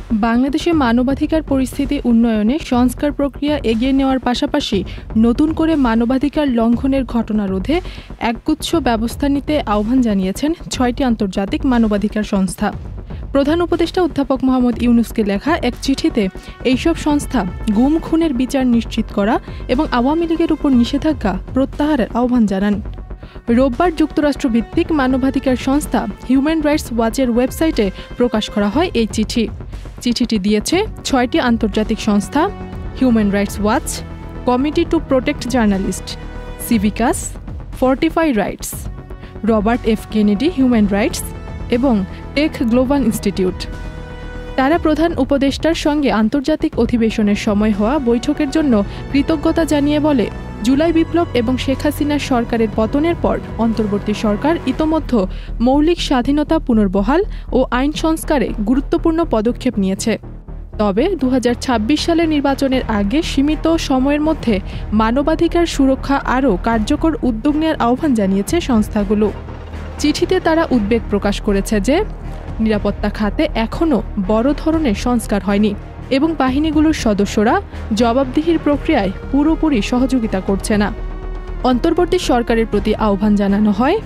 বাংলাদেশে মানবাধিকার পরিস্থিতি উন্নয়নে সংস্কার প্রক্রিয়া এগিয়ে নেওয়ার পাশাপাশি নতুন করে মানবাধিকার লঙ্ঘনের ঘটনা রোধে একগুচ্ছ ব্যবস্থা নিতে আহ্বান জানিয়েছেন ৬টি আন্তর্জাতিক মানবাধিকার সংস্থা। প্রধান উপদেষ্টা অধ্যাপক মোহাম্মদ ইউনূসকে লেখা এক চিঠিতে এইসব সংস্থা গুম খুনের বিচার নিশ্চিত করা এবং আওয়ামী লীগের উপর নিষেধাজ্ঞা প্রত্যাহারের আহ্বান জানান। রোববার যুক্তরাষ্ট্রভিত্তিক মানবাধিকার সংস্থা হিউম্যান রাইটস ওয়াচের ওয়েবসাইটে প্রকাশ করা হয় এই চিঠিটি দিয়েছে ৬টি আন্তর্জাতিক সংস্থা: Human Rights Watch, Committee to Protect Journalists, Civicus, Fortify Rights, Robert F Kennedy Human Rights এবং টেক গ্লোবাল ইনস্টিটিউট। তারা প্রধান উপদেষ্টার সঙ্গে আন্তর্জাতিক অধিবেশনের সময় হওয়া বৈঠকের জন্য কৃতজ্ঞতা জানিয়ে বলে, জুলাই বিপ্লব এবং শেখ হাসিনার সরকারের পতনের পর অন্তর্বর্তী সরকার ইতোমধ্যে মৌলিক স্বাধীনতা পুনর্বহাল ও আইন সংস্কারে গুরুত্বপূর্ণ পদক্ষেপ নিয়েছে। তবে ২০২৬ সালের নির্বাচনের আগে সীমিত সময়ের মধ্যে মানবাধিকার সুরক্ষা আরও কার্যকর উদ্যোগ নেওয়ার আহ্বান জানিয়েছে সংস্থাগুলো। চিঠিতে তারা উদ্বেগ প্রকাশ করেছে যে নিরাপত্তা খাতে এখনও বড় ধরনের সংস্কার হয়নি এবং বাহিনীগুলোর সদস্যরা জবাবদিহির প্রক্রিয়ায় পুরোপুরি সহযোগিতা করছে না। অন্তর্বর্তী সরকারের প্রতি আহ্বান জানানো হয়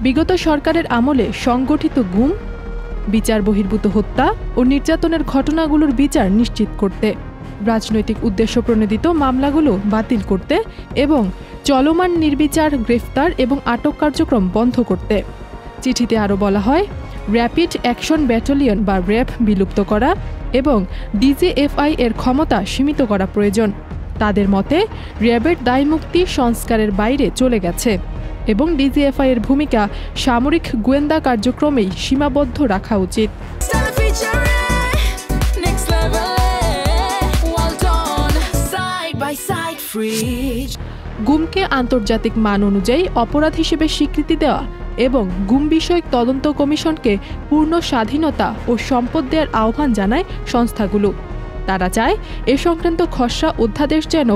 বিগত সরকারের আমলে সংগঠিত গুম, বিচার বহির্ভূত হত্যা ও নির্যাতনের ঘটনাগুলোর বিচার নিশ্চিত করতে, রাজনৈতিক উদ্দেশ্য প্রণোদিত মামলাগুলো বাতিল করতে এবং চলমান নির্বিচার গ্রেফতার এবং আটক কার্যক্রম বন্ধ করতে। চিঠিতে আরও বলা হয়, র্যাপিড অ্যাকশন ব্যাটালিয়ন বা র্যাব বিলুপ্ত করা এবং ডিজিএফআই এর ক্ষমতা সীমিত করা প্রয়োজন। তাদের মতে র্যাবের দায়মুক্তি সংস্কারের বাইরে চলে গেছে এবং ডিজিএফআই এর ভূমিকা সামরিক গোয়েন্দা কার্যক্রমেই সীমাবদ্ধ রাখা উচিত। গুমকে আন্তর্জাতিক মান অনুযায়ী অপরাধ হিসেবে স্বীকৃতি দেওয়া এবং গুম বিষয়ক তদন্ত কমিশনকে পূর্ণ স্বাধীনতা ও সম্পদ দেওয়ার আহ্বান জানায় সংস্থাগুলো। তারা চায় এ সংক্রান্ত খসড়া অধ্যাদেশ যেন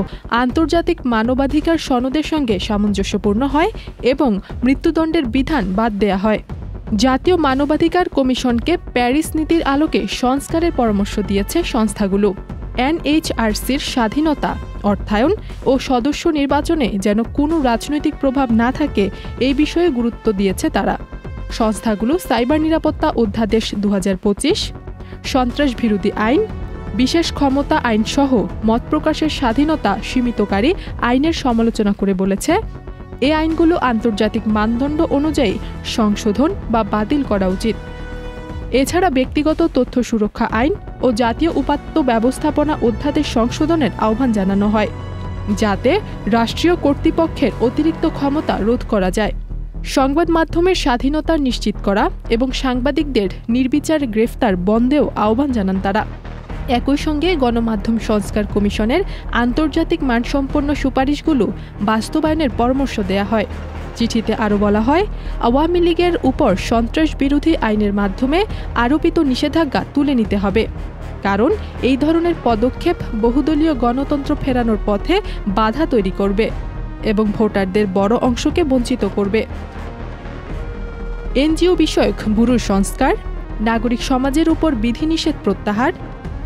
আন্তর্জাতিক মানবাধিকার সনদের সঙ্গে সামঞ্জস্যপূর্ণ হয় এবং মৃত্যুদণ্ডের বিধান বাদ দেয়া হয়। জাতীয় মানবাধিকার কমিশনকে প্যারিস নীতির আলোকে সংস্কারের পরামর্শ দিয়েছে সংস্থাগুলো। এনএইচআরসির স্বাধীনতা, অর্থায়ন ও সদস্য নির্বাচনে যেন কোনো রাজনৈতিক প্রভাব না থাকে এই বিষয়ে গুরুত্ব দিয়েছে তারা। সংস্থাগুলো সাইবার নিরাপত্তা অধ্যাদেশ ২০২৫, সন্ত্রাস বিরোধী আইন, বিশেষ ক্ষমতা আইন সহ মত প্রকাশের স্বাধীনতা সীমিতকারী আইনের সমালোচনা করে বলেছে, এই আইনগুলো আন্তর্জাতিক মানদণ্ড অনুযায়ী সংশোধন বা বাতিল করা উচিত। এছাড়া ব্যক্তিগত তথ্য সুরক্ষা আইন ও জাতীয় উপাত্ত ব্যবস্থাপনা অধ্যাদেশ সংশোধনের আহ্বান জানানো হয়, যাতে রাষ্ট্রীয় কর্তৃপক্ষের অতিরিক্ত ক্ষমতা রোধ করা যায়। সংবাদ মাধ্যমের স্বাধীনতা নিশ্চিত করা এবং সাংবাদিকদের নির্বিচার গ্রেফতার বন্ধেও আহ্বান জানান তারা। একই সঙ্গে গণমাধ্যম সংস্কার কমিশনের আন্তর্জাতিক মানসম্পন্ন সুপারিশগুলো বাস্তবায়নের পরামর্শ দেয়া হয়। চিঠিতে আরও বলা হয়, আওয়ামী লীগের উপর সন্ত্রাস বিরোধী আইনের মাধ্যমে আরোপিত নিষেধাজ্ঞা তুলে নিতে হবে, কারণ এই ধরনের পদক্ষেপ বহুদলীয় গণতন্ত্র ফেরানোর পথে বাধা তৈরি করবে এবং ভোটারদের বড় অংশকে বঞ্চিত করবে। এনজিও বিষয়ক ব্যুরোর সংস্কার, নাগরিক সমাজের উপর বিধিনিষেধ প্রত্যাহার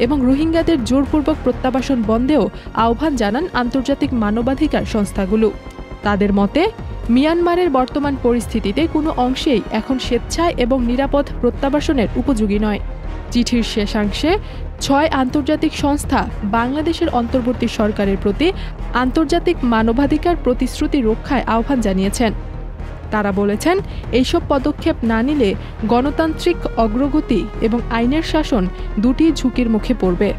এবং রোহিঙ্গাদের জোরপূর্বক প্রত্যাবাসন বন্ধেও আহ্বান জানান আন্তর্জাতিক মানবাধিকার সংস্থাগুলো। তাদের মতে মিয়ানমারের বর্তমান পরিস্থিতিতে কোনো অংশেই এখন স্বেচ্ছায় এবং নিরাপদ প্রত্যাবাসনের উপযোগী নয়। চিঠির শেষাংশে ৬ আন্তর্জাতিক সংস্থা বাংলাদেশের অন্তর্বর্তী সরকারের প্রতি আন্তর্জাতিক মানবাধিকার প্রতিশ্রুতি রক্ষায় আহ্বান জানিয়েছেন। তারা বলেছেন, এইসব পদক্ষেপ না নিলে গণতান্ত্রিক অগ্রগতি এবং আইনের শাসন দুটি ঝুঁকির মুখে পড়বে।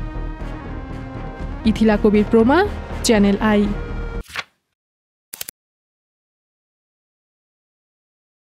ইথিলা কবির প্রমা, চ্যানেল আই।